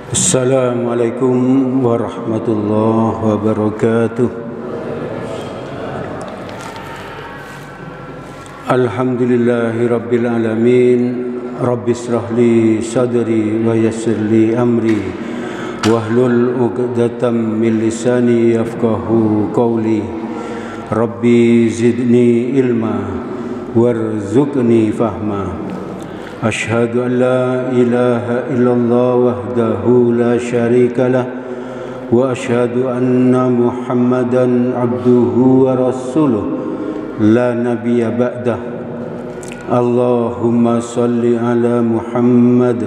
Assalamualaikum warahmatullahi wabarakatuh. Alhamdulillahi rabbil alamin. Rabbi israh li sadri wa yassir li amri wahlul 'uqdatam min lisani yafqahu qawli. Rabbi zidni ilma warzuqni fahma. Asyhadu an la ilaha illallah wahdahu la syarika lah wa asyhadu anna Muhammadan abduhu wa rasuluh la nabiyya ba'dah. Allahumma salli ala Muhammad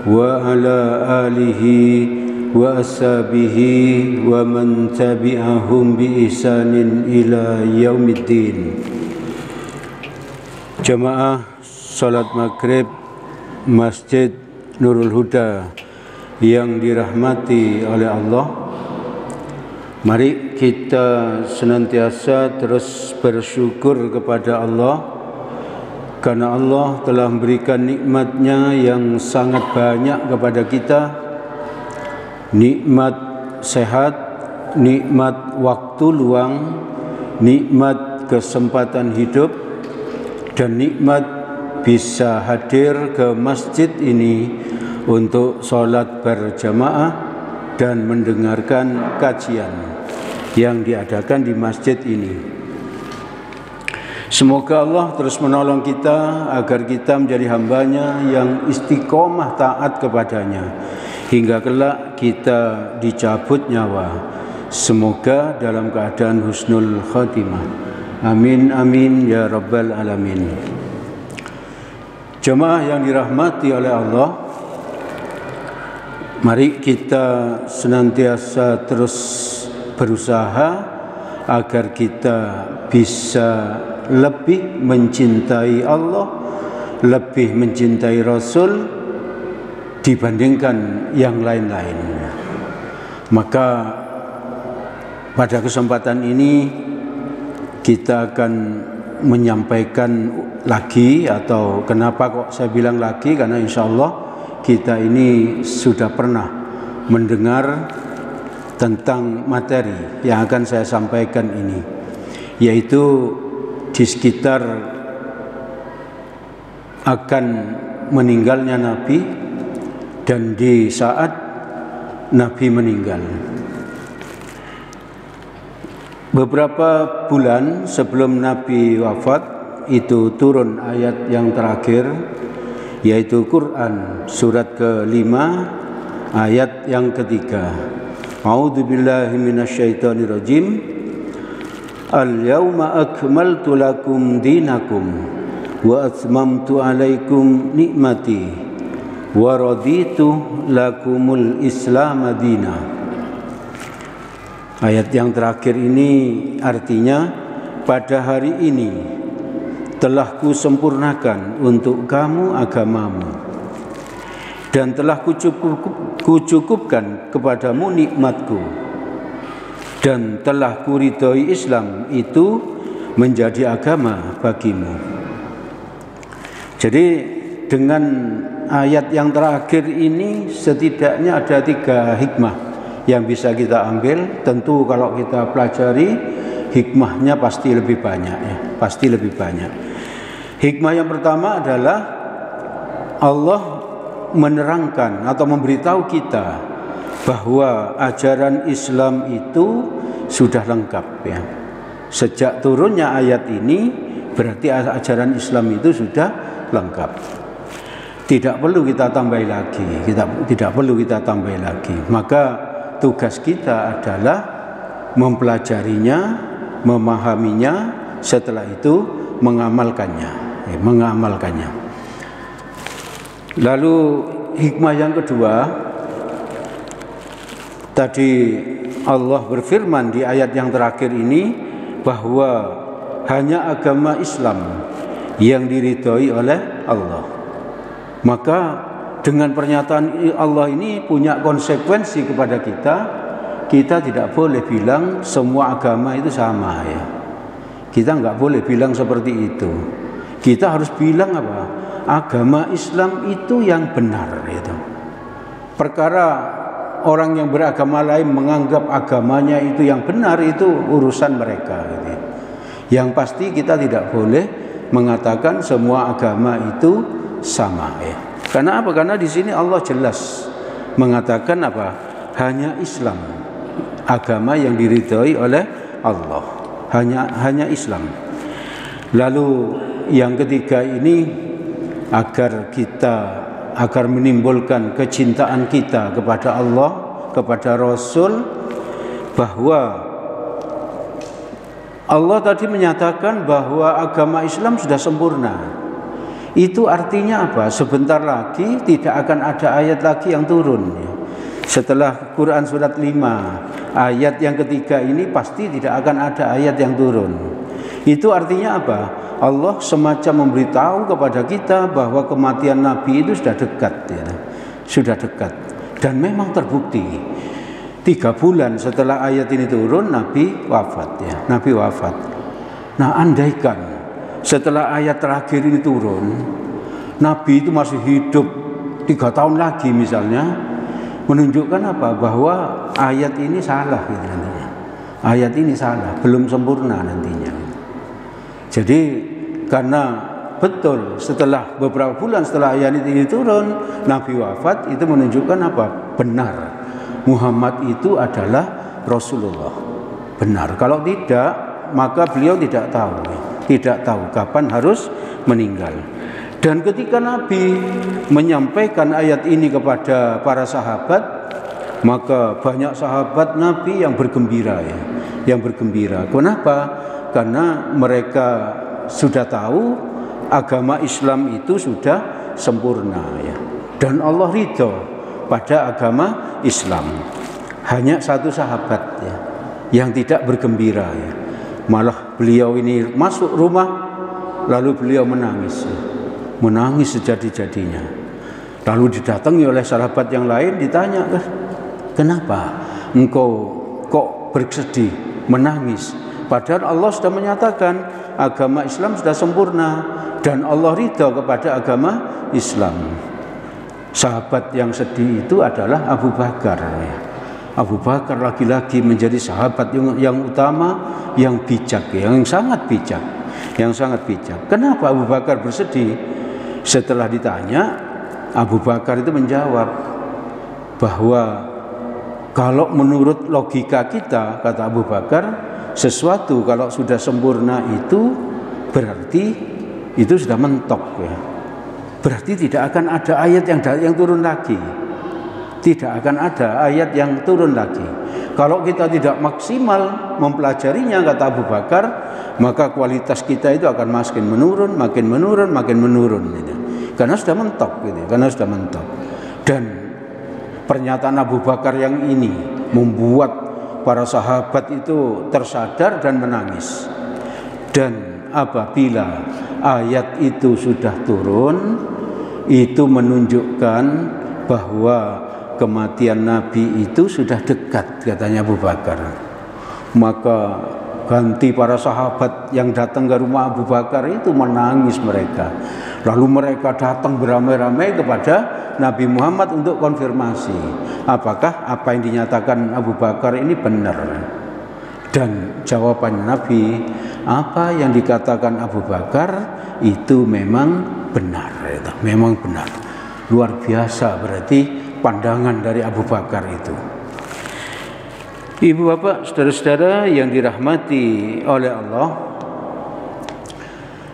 wa ala alihi wa ashabihi wa man tabi'ahum bi ihsanin ila yaumiddin. Jamaah salat maghrib Masjid Nurul Huda yang dirahmati oleh Allah, mari kita senantiasa terus bersyukur kepada Allah karena Allah telah memberikan nikmatnya yang sangat banyak kepada kita. Nikmat sehat, nikmat waktu luang, nikmat kesempatan hidup, dan nikmat bisa hadir ke masjid ini untuk sholat berjamaah dan mendengarkan kajian yang diadakan di masjid ini. Semoga Allah terus menolong kita agar kita menjadi hambanya yang istiqomah taat kepadanya hingga kelak kita dicabut nyawa. Semoga dalam keadaan husnul khatimah. Amin amin ya rabbal alamin. Jemaah yang dirahmati oleh Allah, mari kita senantiasa terus berusaha agar kita bisa lebih mencintai Allah, lebih mencintai Rasul dibandingkan yang lain-lain. Maka pada kesempatan ini kita akan menyampaikan lagi, atau kenapa kok saya bilang lagi, karena insya Allah kita ini sudah pernah mendengar tentang materi yang akan saya sampaikan ini, yaitu di sekitar akan meninggalnya Nabi dan di saat Nabi meninggal. Beberapa bulan sebelum Nabi wafat itu turun ayat yang terakhir, yaitu Quran surat ke-5 ayat yang ketiga. A'udzubillahi minasyaitonirrajim. Al-yauma akmaltu lakum dinakum wa atmamtu alaikum nikmati wa raditu lakumul islam madina. Ayat yang terakhir ini artinya, pada hari ini telah kusempurnakan untuk kamu agamamu dan telah kucukupkan kepadamu nikmatku dan telah kuridhoi Islam itu menjadi agama bagimu. Jadi dengan ayat yang terakhir ini setidaknya ada 3 hikmah yang bisa kita ambil. Tentu kalau kita pelajari, hikmahnya pasti lebih banyak ya, pasti lebih banyak. Hikmah yang pertama adalah Allah menerangkan atau memberitahu kita bahwa ajaran Islam itu sudah lengkap ya. Sejak turunnya ayat ini berarti ajaran Islam itu sudah lengkap. Tidak perlu kita tambah lagi, tidak perlu kita tambah lagi. Maka tugas kita adalah mempelajarinya, memahaminya, setelah itu mengamalkannya. Lalu hikmah yang kedua, tadi Allah berfirman di ayat yang terakhir ini bahwa hanya agama Islam yang diridhoi oleh Allah. Maka dengan pernyataan Allah ini punya konsekuensi kepada kita. Kita tidak boleh bilang semua agama itu sama ya. Kita nggak boleh bilang seperti itu. Kita harus bilang apa? Agama Islam itu yang benar itu. perkara orang yang beragama lain menganggap agamanya itu yang benar, itu urusan mereka gitu. Yang pasti kita tidak boleh mengatakan semua agama itu sama ya. Karena apa? Karena di sini Allah jelas mengatakan apa? Hanya Islam agama yang diridhoi oleh Allah. Hanya Islam. Lalu yang ketiga ini agar menimbulkan kecintaan kita kepada Allah, kepada Rasul, bahwa Allah tadi menyatakan bahwa agama Islam sudah sempurna. Itu artinya apa? Sebentar lagi tidak akan ada ayat lagi yang turun. Setelah Quran surat 5, ayat yang ketiga ini pasti tidak akan ada ayat yang turun. Itu artinya apa? Allah semacam memberitahu kepada kita bahwa kematian Nabi itu sudah dekat ya. Sudah dekat. Dan memang terbukti. 3 bulan setelah ayat ini turun, Nabi wafat ya. Nabi wafat. Nah, andaikan setelah ayat terakhir ini turun, Nabi itu masih hidup 3 tahun lagi misalnya, menunjukkan apa? Bahwa ayat ini salah gitu nantinya. Ayat ini salah, belum sempurna nantinya. Jadi karena betul setelah beberapa bulan setelah ayat ini turun, Nabi wafat, itu menunjukkan apa? Benar, Muhammad itu adalah Rasulullah. Benar. Kalau tidak, maka beliau tidak tahu kapan harus meninggal. Dan ketika Nabi menyampaikan ayat ini kepada para sahabat, maka banyak sahabat Nabi yang bergembira ya, yang bergembira. Kenapa? Karena mereka sudah tahu agama Islam itu sudah sempurna ya. Dan Allah ridho pada agama Islam. Hanya satu sahabat ya yang tidak bergembira ya. Malah beliau ini masuk rumah lalu beliau menangis ya. Menangis sejadi-jadinya. Lalu didatangi oleh sahabat yang lain, ditanya, kenapa engkau kok bersedih, menangis? Padahal Allah sudah menyatakan agama Islam sudah sempurna dan Allah ridha kepada agama Islam. Sahabat yang sedih itu adalah Abu Bakar. Abu Bakar lagi-lagi menjadi sahabat yang utama, yang bijak, yang sangat bijak, Kenapa Abu Bakar bersedih? Setelah ditanya, Abu Bakar itu menjawab bahwa kalau menurut logika kita, kata Abu Bakar, sesuatu kalau sudah sempurna itu berarti itu sudah mentok ya. Berarti tidak akan ada ayat yang turun lagi. Tidak akan ada ayat yang turun lagi. Kalau kita tidak maksimal mempelajarinya, kata Abu Bakar, maka kualitas kita itu akan makin menurun gitu. Karena sudah mentok gitu, Dan pernyataan Abu Bakar yang ini membuat para sahabat itu tersadar dan menangis. Dan apabila ayat itu sudah turun, itu menunjukkan bahwa kematian Nabi itu sudah dekat, katanya Abu Bakar. Maka ganti para sahabat yang datang ke rumah Abu Bakar itu menangis mereka. Lalu mereka datang beramai-ramai kepada Nabi Muhammad untuk konfirmasi apakah apa yang dinyatakan Abu Bakar ini benar. Dan jawaban Nabi, apa yang dikatakan Abu Bakar itu memang benar, memang benar. Luar biasa berarti pandangan dari Abu Bakar itu. Ibu bapak, saudara-saudara yang dirahmati oleh Allah,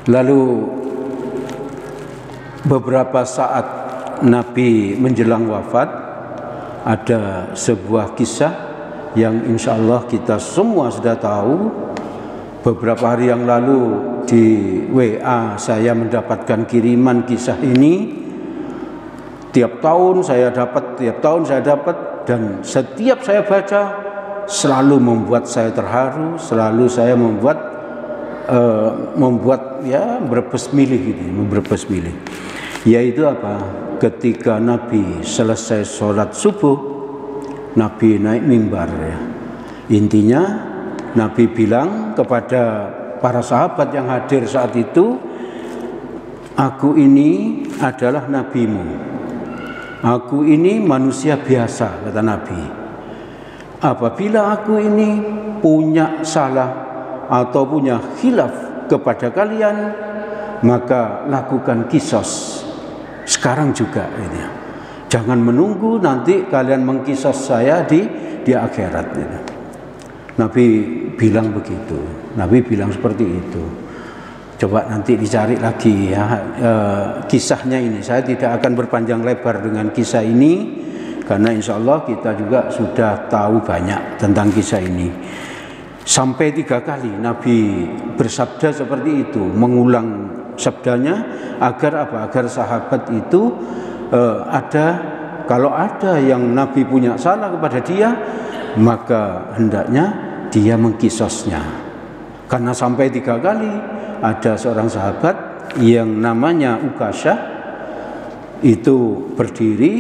lalu beberapa saat Nabi menjelang wafat, ada sebuah kisah yang insya Allah kita semua sudah tahu. Beberapa hari yang lalu di WA saya mendapatkan kiriman kisah ini. Tiap tahun saya dapat, dan setiap saya baca selalu membuat saya terharu, selalu saya membuat berbes milih. Yaitu apa? Ketika Nabi selesai sholat subuh, Nabi naik mimbar ya. Intinya Nabi bilang kepada para sahabat yang hadir saat itu, aku ini adalah nabimu. Aku ini manusia biasa, kata Nabi. Apabila aku ini punya salah atau punya khilaf kepada kalian, maka lakukan kisos sekarang juga ini. Jangan menunggu nanti kalian mengkisos saya di akhirat ini. Nabi bilang begitu. Nabi bilang seperti itu. Coba nanti dicari lagi ya kisahnya ini. Saya tidak akan berpanjang lebar dengan kisah ini karena insya Allah kita juga sudah tahu banyak tentang kisah ini. Sampai 3 kali Nabi bersabda seperti itu, mengulang sabdanya agar apa? Agar sahabat itu kalau ada yang Nabi punya salah kepada dia, maka hendaknya dia mengkisosnya. Karena sampai 3 kali ada seorang sahabat yang namanya Ukasyah itu berdiri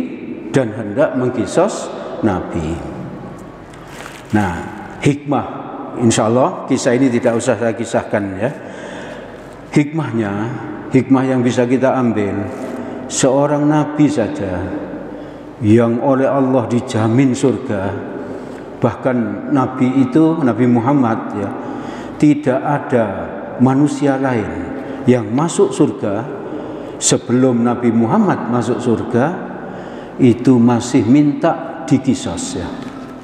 dan hendak mengkisos Nabi. Nah, hikmah, insya Allah kisah ini tidak usah saya kisahkan ya. Hikmah yang bisa kita ambil, seorang Nabi saja yang oleh Allah dijamin surga, bahkan Nabi itu, Nabi Muhammad ya, tidak ada manusia lain yang masuk surga sebelum Nabi Muhammad masuk surga itu masih minta dikisos ya,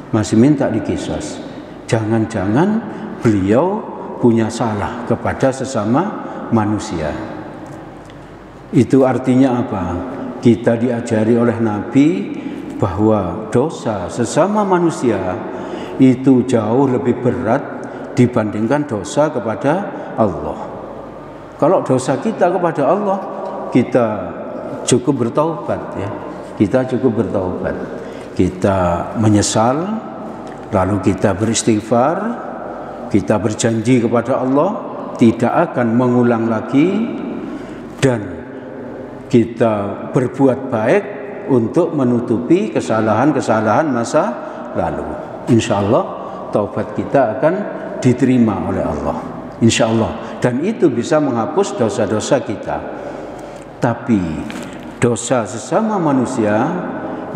masih minta dikisos. Jangan-jangan beliau punya salah kepada sesama manusia. Itu artinya apa? Kita diajari oleh Nabi bahwa dosa sesama manusia itu jauh lebih berat dibandingkan dosa kepada Allah. Kalau dosa kita kepada Allah, kita cukup bertaubat ya. Kita cukup bertaubat. Kita menyesal, lalu kita beristighfar, kita berjanji kepada Allah tidak akan mengulang lagi, dan kita berbuat baik untuk menutupi kesalahan-kesalahan masa lalu. Insya Allah taubat kita akan diterima oleh Allah, insya Allah, dan itu bisa menghapus dosa-dosa kita. Tapi dosa sesama manusia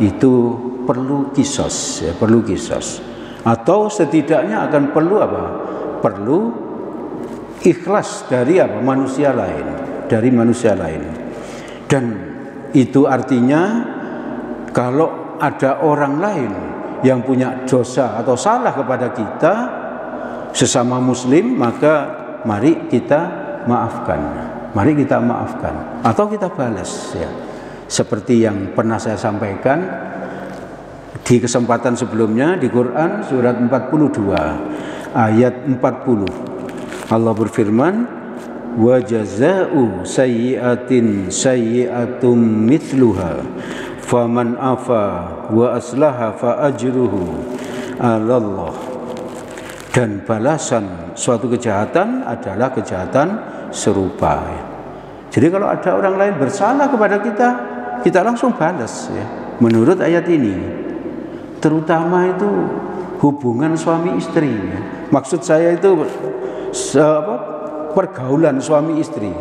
itu perlu kisos ya, perlu kisos, atau setidaknya akan perlu apa? Perlu ikhlas dari apa? Manusia lain, dari manusia lain. Dan itu artinya kalau ada orang lain yang punya dosa atau salah kepada kita sesama muslim, maka mari kita maafkan. Mari kita maafkan atau kita balas ya. Seperti yang pernah saya sampaikan di kesempatan sebelumnya di Quran surat 42 ayat 40. Allah berfirman, wa jazaa'u sayyi'atin sayyi'atum mithluha faman afa wa aslaha fa ajruhu 'alallah. Dan balasan suatu kejahatan adalah kejahatan serupa ya. Jadi kalau ada orang lain bersalah kepada kita, kita langsung balas ya. Menurut ayat ini, terutama itu hubungan suami istri ya. Maksud saya itu pergaulan suami istri.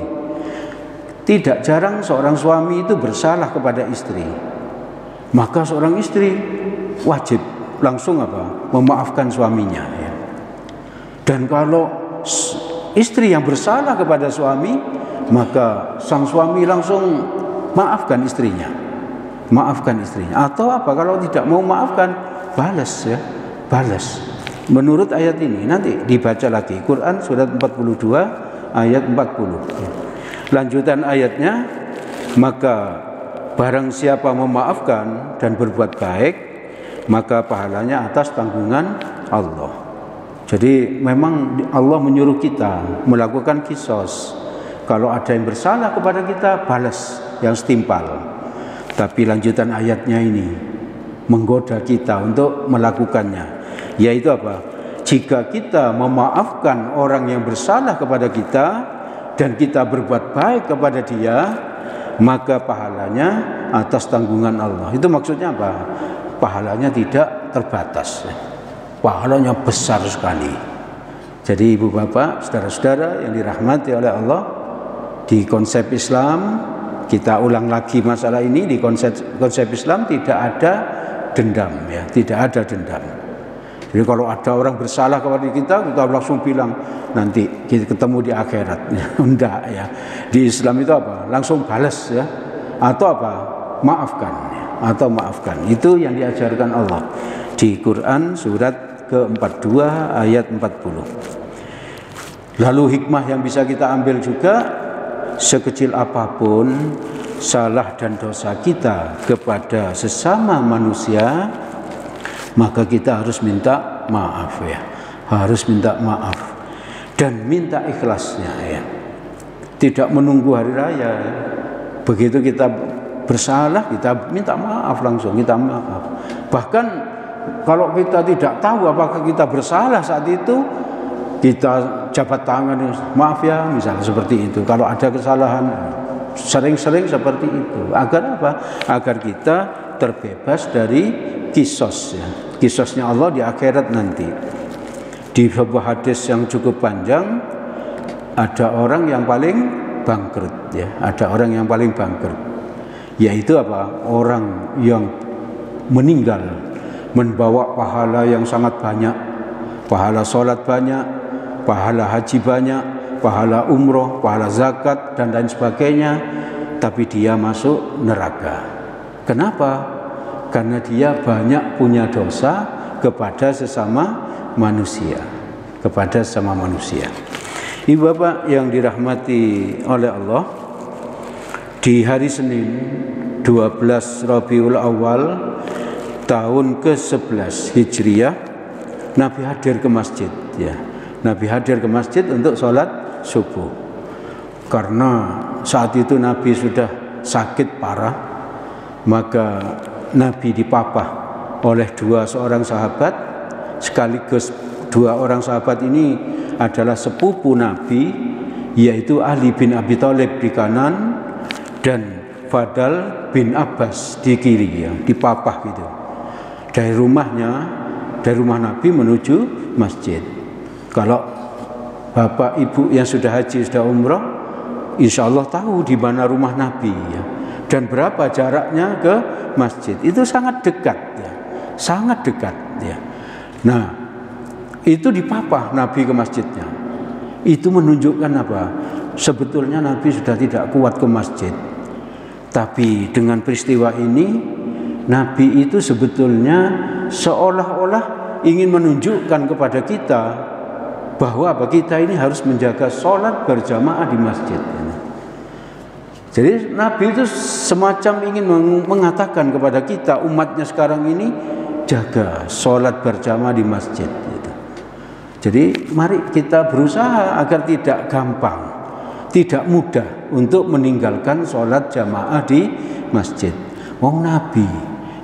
Tidak jarang seorang suami itu bersalah kepada istri, maka seorang istri wajib langsung apa? Memaafkan suaminya ya. Dan kalau istri yang bersalah kepada suami, maka sang suami langsung maafkan istrinya. Maafkan istrinya. Atau apa? Kalau tidak mau maafkan, balas ya, balas. Menurut ayat ini, nanti dibaca lagi Quran surat 42 ayat 40. Lanjutan ayatnya, maka barang siapa memaafkan dan berbuat baik, maka pahalanya atas tanggungan Allah. Jadi memang Allah menyuruh kita melakukan kisos. Kalau ada yang bersalah kepada kita, balas yang setimpal. Tapi lanjutan ayatnya ini menggoda kita untuk melakukannya, yaitu apa? Jika kita memaafkan orang yang bersalah kepada kita dan kita berbuat baik kepada dia, maka pahalanya atas tanggungan Allah. Itu maksudnya apa? Pahalanya tidak terbatas, pahalanya besar sekali. Jadi ibu bapak, saudara-saudara yang dirahmati oleh Allah, di konsep Islam kita ulang lagi masalah ini di konsep Islam, tidak ada dendam ya, tidak ada dendam. Jadi kalau ada orang bersalah kepada kita langsung bilang nanti kita ketemu di akhirat. Enggak ya. Di Islam itu apa? Langsung balas ya. Atau apa? Maafkan ya. Atau maafkan. Itu yang diajarkan Allah di Quran surat ke-42 ayat 40. Lalu hikmah yang bisa kita ambil juga, sekecil apapun salah dan dosa kita kepada sesama manusia, maka kita harus minta maaf ya, harus minta maaf dan minta ikhlasnya ya. Tidak menunggu hari raya ya. Begitu kita bersalah, kita minta maaf langsung, kita maaf. Bahkan kalau kita tidak tahu apakah kita bersalah saat itu, kita jabat tangan, maaf ya, misalnya seperti itu. Kalau ada kesalahan, sering-sering seperti itu. Agar apa? Agar kita terbebas dari kisos ya. Kisosnya Allah di akhirat nanti. Di sebuah hadis yang cukup panjang, ada orang yang paling bangkrut ya, ada orang yang paling bangkrut, yaitu apa? Orang yang meninggal membawa pahala yang sangat banyak, pahala sholat banyak, pahala haji banyak, pahala umroh, pahala zakat dan lain sebagainya, tapi dia masuk neraka. Kenapa? Karena dia banyak punya dosa kepada sesama manusia, kepada sesama manusia. Ibu bapak yang dirahmati oleh Allah, di hari Senin 12 Rabiul Awal tahun ke-11 Hijriah, Nabi hadir ke masjid ya. Nabi hadir ke masjid untuk sholat subuh. Karena saat itu Nabi sudah sakit parah, maka Nabi dipapah oleh seorang sahabat, sekaligus dua orang sahabat ini adalah sepupu Nabi, yaitu Ali bin Abi Thalib di kanan dan Fadl bin Abbas di kiri ya, dipapah gitu. Dari rumah Nabi menuju masjid. Kalau bapak ibu yang sudah haji, sudah umrah, insya Allah tahu di mana rumah Nabi ya, dan berapa jaraknya ke masjid. Itu sangat dekat ya, sangat dekat ya. Nah, itu dipapah Nabi ke masjidnya. Itu menunjukkan apa? Sebetulnya Nabi sudah tidak kuat ke masjid. Tapi dengan peristiwa ini, Nabi itu sebetulnya seolah-olah ingin menunjukkan kepada kita bahwa kita ini harus menjaga sholat berjamaah di masjid. Jadi Nabi itu semacam ingin mengatakan kepada kita, umatnya sekarang ini, jaga sholat berjamaah di masjid. Jadi mari kita berusaha agar tidak gampang, tidak mudah untuk meninggalkan sholat jamaah di masjid. Nabi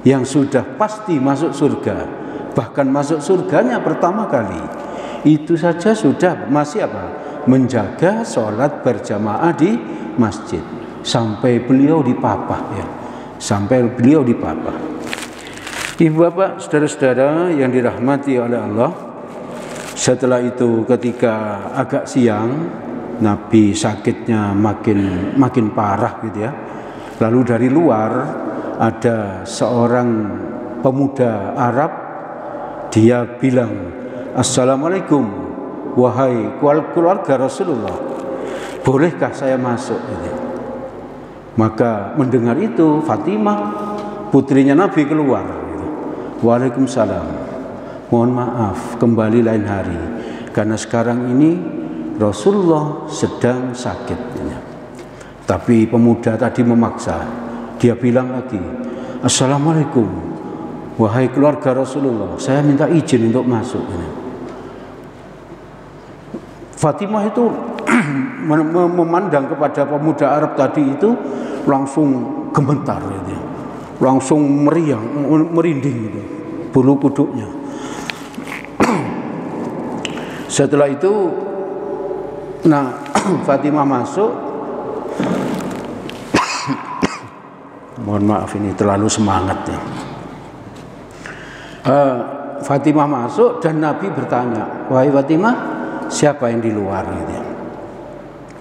yang sudah pasti masuk surga, bahkan masuk surganya pertama kali, itu saja sudah masih menjaga sholat berjamaah di masjid sampai beliau dipapah ya, sampai beliau dipapah. Ibu bapak, saudara-saudara yang dirahmati oleh Allah, setelah itu ketika agak siang, Nabi sakitnya makin parah gitu ya. Lalu dari luar ada seorang pemuda Arab, dia bilang, "Assalamualaikum, wahai keluarga Rasulullah, bolehkah saya masuk?" Gitu. Maka mendengar itu Fatimah, putrinya Nabi, keluar gitu. "Waalaikumsalam, mohon maaf, kembali lain hari, karena sekarang ini Rasulullah sedang sakit." Tapi pemuda tadi memaksa, dia bilang lagi, "Assalamualaikum, wahai keluarga Rasulullah, saya minta izin untuk masuk." Fatimah itu memandang kepada pemuda Arab tadi itu langsung gemetar gitu, langsung merinding gitu, bulu kuduknya. Setelah itu, Fatimah masuk. Mohon maaf, ini terlalu semangat ya. Fatimah masuk dan Nabi bertanya, "Wahai Fatimah, siapa yang di luar?" Gitu ya.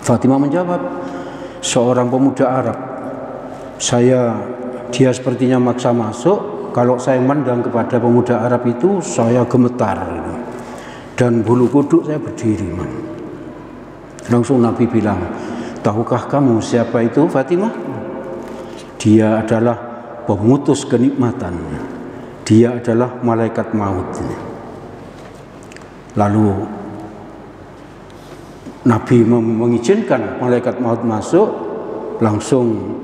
Fatimah menjawab, "Seorang pemuda Arab Dia sepertinya maksa masuk. Kalau saya memandang kepada pemuda Arab itu, saya gemetar dan bulu kuduk saya berdiri. Langsung Nabi bilang, tahukah kamu siapa itu Fatimah? Dia adalah pemutus kenikmatan. Dia adalah malaikat maut. Lalu Nabi mengizinkan malaikat maut masuk. Langsung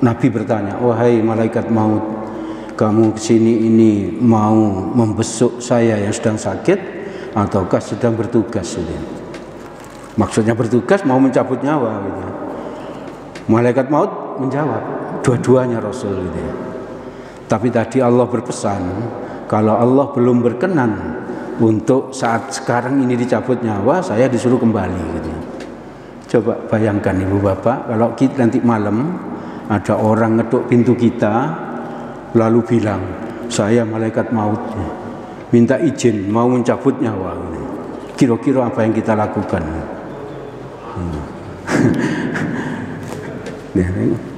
Nabi bertanya, wahai malaikat maut, kamu kesini ini mau membesuk saya yang sedang sakit ataukah sedang bertugas? Maksudnya bertugas, mau mencabut nyawa gitu. Malaikat maut menjawab, dua-duanya Rasul gitu. Tapi tadi Allah berpesan, kalau Allah belum berkenan untuk saat sekarang ini dicabut nyawa, saya disuruh kembali gitu. Coba bayangkan ibu bapak, kalau kita nanti malam ada orang ngetuk pintu kita lalu bilang, saya malaikat maut, minta izin mau mencabut nyawa gitu. Kira-kira apa yang kita lakukan?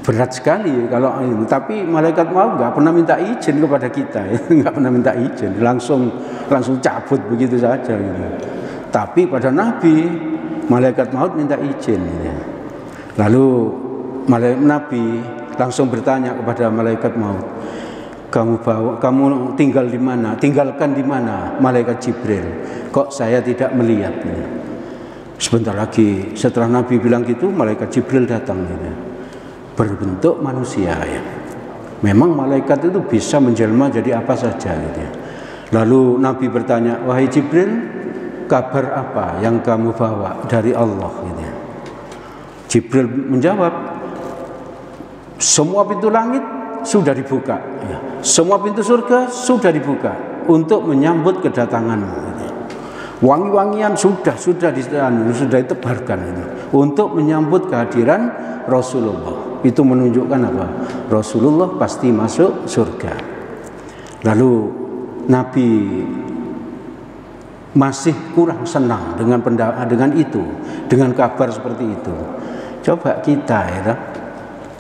Berat sekali kalau ini. Tapi malaikat maut nggak pernah minta izin kepada kita, nggak pernah minta izin, langsung cabut begitu saja gitu. Tapi pada Nabi, malaikat maut minta izin gitu. Lalu Nabi langsung bertanya kepada malaikat maut, kamu tinggal di mana? Tinggalkan di mana? Malaikat Jibril, kok saya tidak melihat gitu. Sebentar lagi setelah Nabi bilang gitu, malaikat Jibril datang gitu. Berbentuk manusia ya. Memang malaikat itu bisa menjelma jadi apa saja gitu. Lalu Nabi bertanya, wahai Jibril, kabar apa yang kamu bawa dari Allah gitu. Jibril menjawab, semua pintu langit sudah dibuka ya. Semua pintu surga sudah dibuka untuk menyambut kedatanganmu gitu. Wangi-wangian sudah ditebarkan itu untuk menyambut kehadiran Rasulullah. Itu menunjukkan apa? Rasulullah pasti masuk surga. Lalu Nabi masih kurang senang dengan itu, dengan kabar seperti itu. Coba kita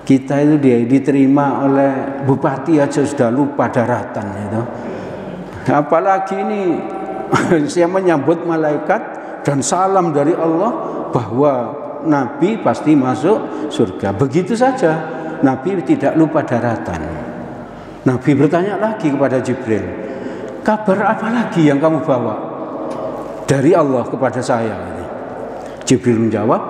itu diterima oleh bupati aja sudah lupa daratan itu. Apalagi ini saya menyambut malaikat dan salam dari Allah bahwa Nabi pasti masuk surga. Begitu saja, Nabi tidak lupa daratan. Nabi bertanya lagi kepada Jibril, kabar apa lagi yang kamu bawa dari Allah kepada saya? Jibril menjawab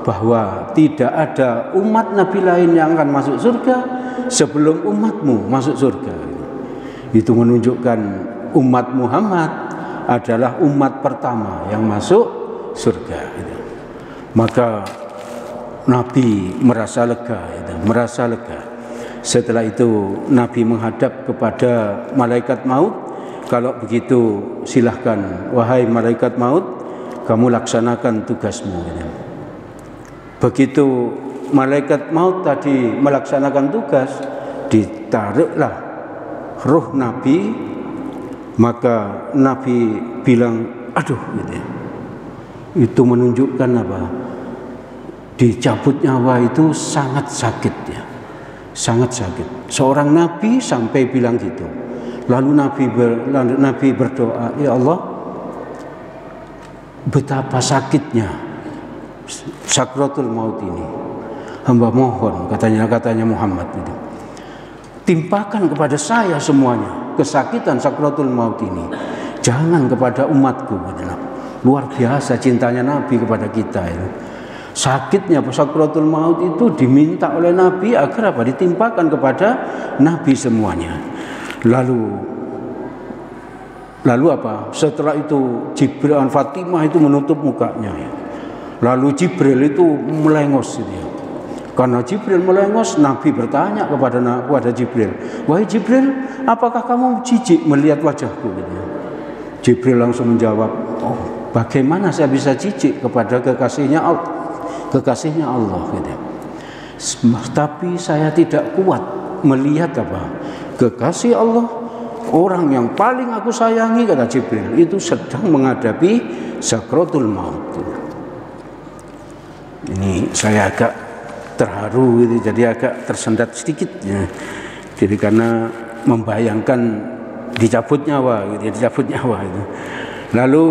bahwa tidak ada umat Nabi lain yang akan masuk surga sebelum umatmu masuk surga. Itu menunjukkan umat Muhammad adalah umat pertama yang masuk surga. Maka Nabi merasa lega. Setelah itu Nabi menghadap kepada malaikat maut. Kalau begitu silahkan, wahai malaikat maut, kamu laksanakan tugasmu. Begitu malaikat maut tadi melaksanakan tugas, ditariklah ruh Nabi. Maka Nabi bilang, aduh gitu. Itu menunjukkan apa? Dicabut nyawa itu sangat sakit ya. Sangat sakit. Seorang Nabi sampai bilang gitu. Lalu Nabi berdoa, ya Allah, betapa sakitnya sakratul maut ini. Hamba mohon, katanya Muhammad itu, timpakan kepada saya semuanya kesakitan sakratul maut ini. Jangan kepada umatku. Luar biasa cintanya Nabi kepada kita itu. Sakitnya sakratul maut itu diminta oleh Nabi agar apa? Ditimpakan kepada Nabi semuanya. Lalu apa? Setelah itu Jibril dan Fatimah itu menutup mukanya ya. Lalu Jibril itu melengos gitu ya. Karena Jibril melengos, Nabi bertanya kepada Jibril, wahai Jibril, apakah kamu jijik melihat wajahku? Gitu. Jibril langsung menjawab, oh, bagaimana saya bisa jijik kepada kekasihnya Allah gitu. Tapi saya tidak kuat melihat apa? Kekasih Allah, orang yang paling aku sayangi, kata Jibril, itu sedang menghadapi sakratul maut. Ini saya agak terharu gitu, jadi agak tersendat sedikit ya. Jadi karena membayangkan dicabut nyawa gitu, dicabut nyawa itu. Lalu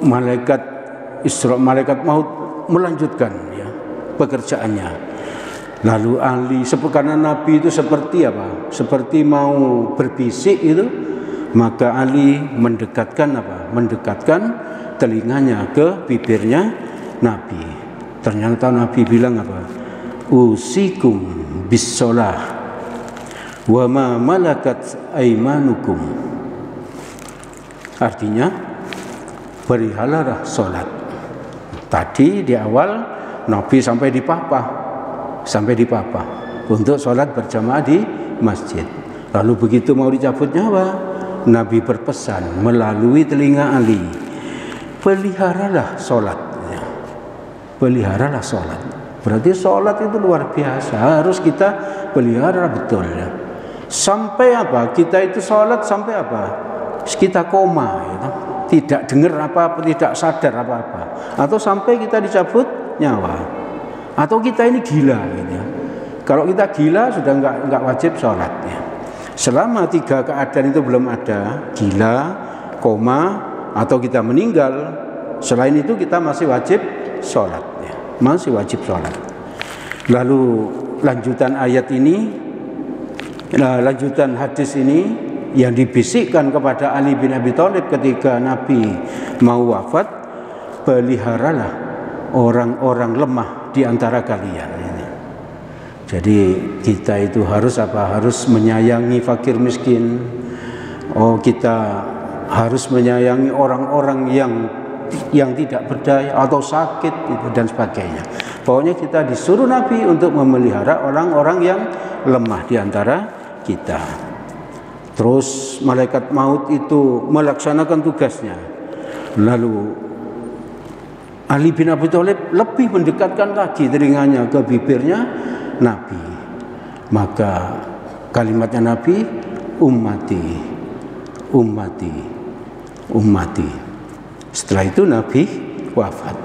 malaikat Isra, malaikat maut melanjutkan ya pekerjaannya. Lalu Ali, karena Nabi itu seperti apa? Seperti mau berbisik itu, maka Ali mendekatkan apa? Mendekatkan telinganya ke bibirnya Nabi. Ternyata Nabi bilang apa? Usikum bis-shalah wa ma malakat aimanukum. Artinya peliharalah salat. Tadi di awal Nabi sampai dipapah untuk sholat berjamaah di masjid. Lalu begitu mau dicabut nyawa, Nabi berpesan melalui telinga Ali, peliharalah sholat ya. Peliharalah sholat. Berarti sholat itu luar biasa, harus kita pelihara betul ya. Sampai apa? Kita itu sholat sampai apa? Kita koma gitu. Tidak dengar apa-apa, tidak sadar apa-apa, atau sampai kita dicabut nyawa, atau kita ini gila gitu ya. Kalau kita gila sudah enggak wajib sholat ya. Selama 3 keadaan itu belum ada, gila, koma, atau kita meninggal, selain itu kita masih wajib sholat ya. Masih wajib sholat. Lalu lanjutan ayat ini, lanjutan hadis ini yang dibisikkan kepada Ali bin Abi Thalib ketika Nabi mau wafat, peliharalah orang-orang lemah di antara kalian. Jadi kita itu harus apa? Harus menyayangi fakir miskin. Oh, kita harus menyayangi orang-orang yang tidak berdaya atau sakit dan sebagainya. Pokoknya kita disuruh Nabi untuk memelihara orang-orang yang lemah di antara kita. Terus malaikat maut itu melaksanakan tugasnya. Lalu Ali bin Abi Thalib lebih mendekatkan lagi telinganya ke bibirnya Nabi. Maka kalimatnya Nabi, ummati, ummati, ummati. Setelah itu Nabi wafat.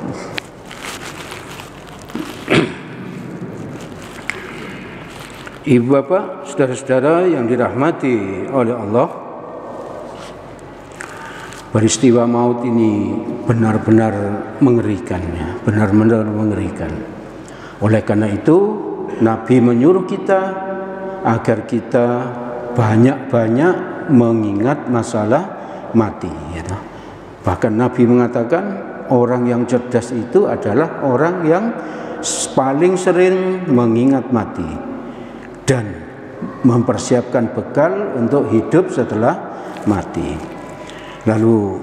Ibu bapak, saudara-saudara yang dirahmati oleh Allah, peristiwa maut ini benar-benar mengerikan ya, benar-benar mengerikan. Oleh karena itu Nabi menyuruh kita agar kita banyak-banyak mengingat masalah mati ya. Bahkan Nabi mengatakan orang yang cerdas itu adalah orang yang paling sering mengingat mati dan mempersiapkan bekal untuk hidup setelah mati. Lalu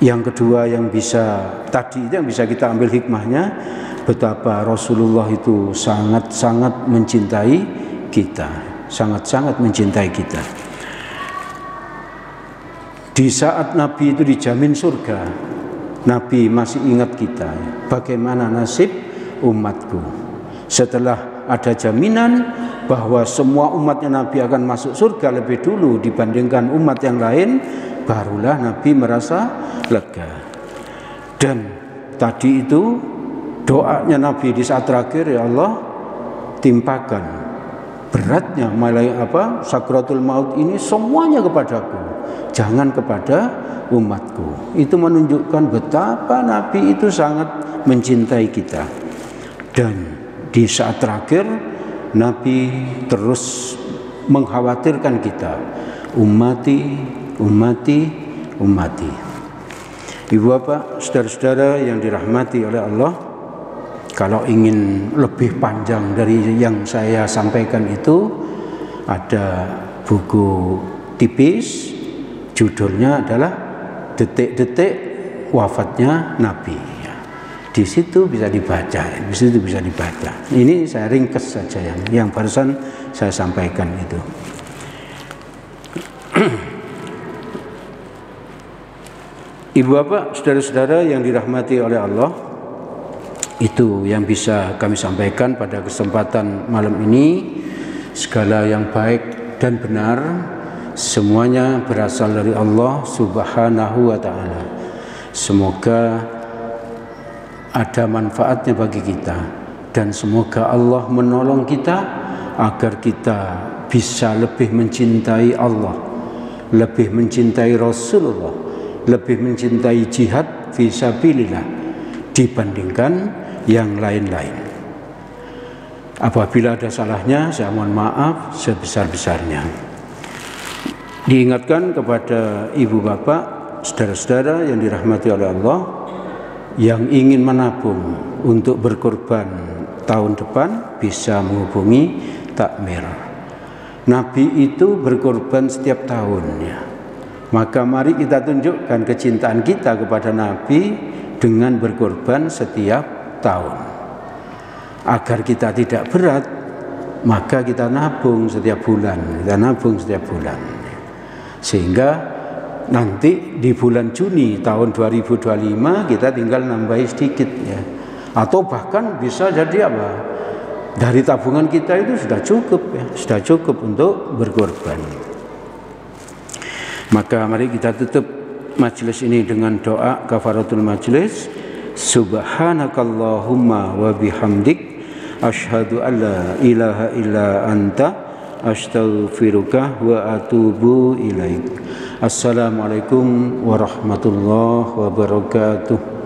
yang kedua yang bisa tadi itu yang bisa kita ambil hikmahnya, betapa Rasulullah itu sangat-sangat mencintai kita, sangat-sangat mencintai kita. Di saat Nabi itu dijamin surga, Nabi masih ingat kita, bagaimana nasib umatku. Setelah ada jaminan bahwa semua umatnya Nabi akan masuk surga lebih dulu dibandingkan umat yang lain, barulah Nabi merasa lega. Dan tadi itu doanya Nabi di saat terakhir, ya Allah, timpakan beratnya sakratul maut ini semuanya kepadaku, jangan kepada umatku. Itu menunjukkan betapa Nabi itu sangat mencintai kita. Dan di saat terakhir Nabi terus mengkhawatirkan kita, ummati, ummati, ummati. Ibu bapak, saudara-saudara yang dirahmati oleh Allah, kalau ingin lebih panjang dari yang saya sampaikan itu, ada buku tipis, judulnya adalah Detik-detik Wafatnya Nabi. Di situ bisa dibaca, di situ bisa dibaca. Ini saya ringkas saja yang barusan saya sampaikan itu. Ibu bapak, saudara-saudara yang dirahmati oleh Allah, itu yang bisa kami sampaikan pada kesempatan malam ini. Segala yang baik dan benar semuanya berasal dari Allah Subhanahu wa ta'ala. Semoga ada manfaatnya bagi kita dan semoga Allah menolong kita agar kita bisa lebih mencintai Allah, lebih mencintai Rasulullah, lebih mencintai jihad fisabilillah dibandingkan yang lain-lain. Apabila ada salahnya, saya mohon maaf sebesar-besarnya. Diingatkan kepada ibu bapak, saudara-saudara yang dirahmati oleh Allah, yang ingin menabung untuk berkorban tahun depan bisa menghubungi Takmir. Nabi itu berkorban setiap tahunnya. Maka mari kita tunjukkan kecintaan kita kepada Nabi dengan berkorban setiap tahun. Agar kita tidak berat, maka kita nabung setiap bulan. Sehingga nanti di bulan Juni tahun 2025 kita tinggal nambahi sedikit ya. Atau bahkan bisa jadi apa? Dari tabungan kita itu sudah cukup ya, sudah cukup untuk berkorban. Maka mari kita tutup majelis ini dengan doa kafaratul majelis. Subhanakallahumma wa bihamdik asyhadu an la ilaha illa anta astaghfiruka wa atubu ilaik. Assalamualaikum warahmatullahi wabarakatuh.